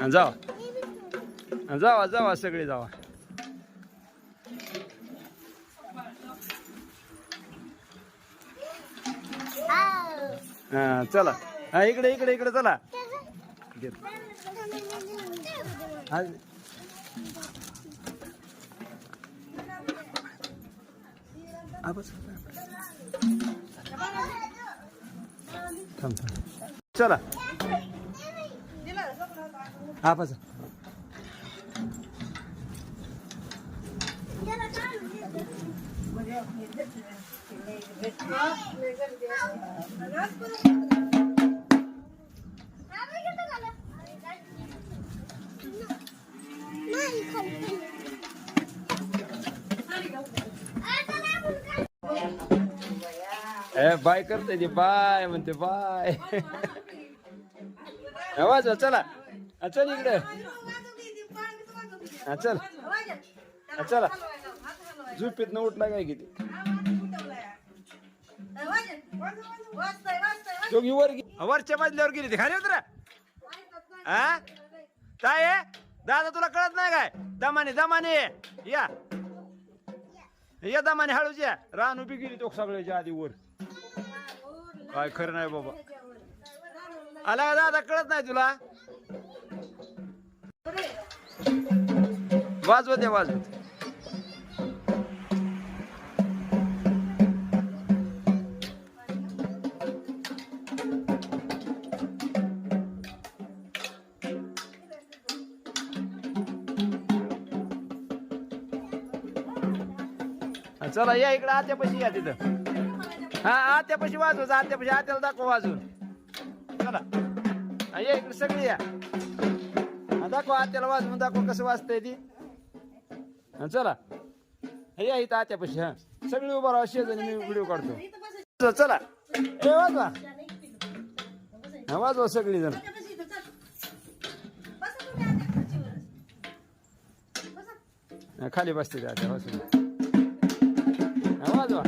जावा जावा जावा सगळे जावा. हा चला. हा इकडे इकडे इकडे चला. चला हा बस. बाय करते ती बाय म्हणते बाय. आवाज चला चल इकडे. चल चला. झोपेत न उठला काय किती वरच्या मजल्यावर गेली ती खाली उतरा. हा काय दादा तुला कळत नाही काय. दमाने दमाने या या दमाने हळूच या. रान उभी गेली तो सगळ्याच्या आधी वर. काय खरं नाही बाबा. आला का दादा कळत नाही तुला. वाजवत द्या वाजवत. चला या इकडे आत्यापाशी या तिथं. हा आत्यापाशी वाजवायचं. आत्यापाशी आत्याला दाखवा वाजवून. चला या इकडे सगळी या. दाखवा आत्याला वाजवून दाखवा कसं वाजतंय ती. चला या इथं आत्यापाशी. हा सगळी उभा राहा शेजारी मी व्हिडिओ काढतो. चला वाजवा. हा वाजवा सगळी जण. खाली बसते आत्या वाजवा. वाजवा.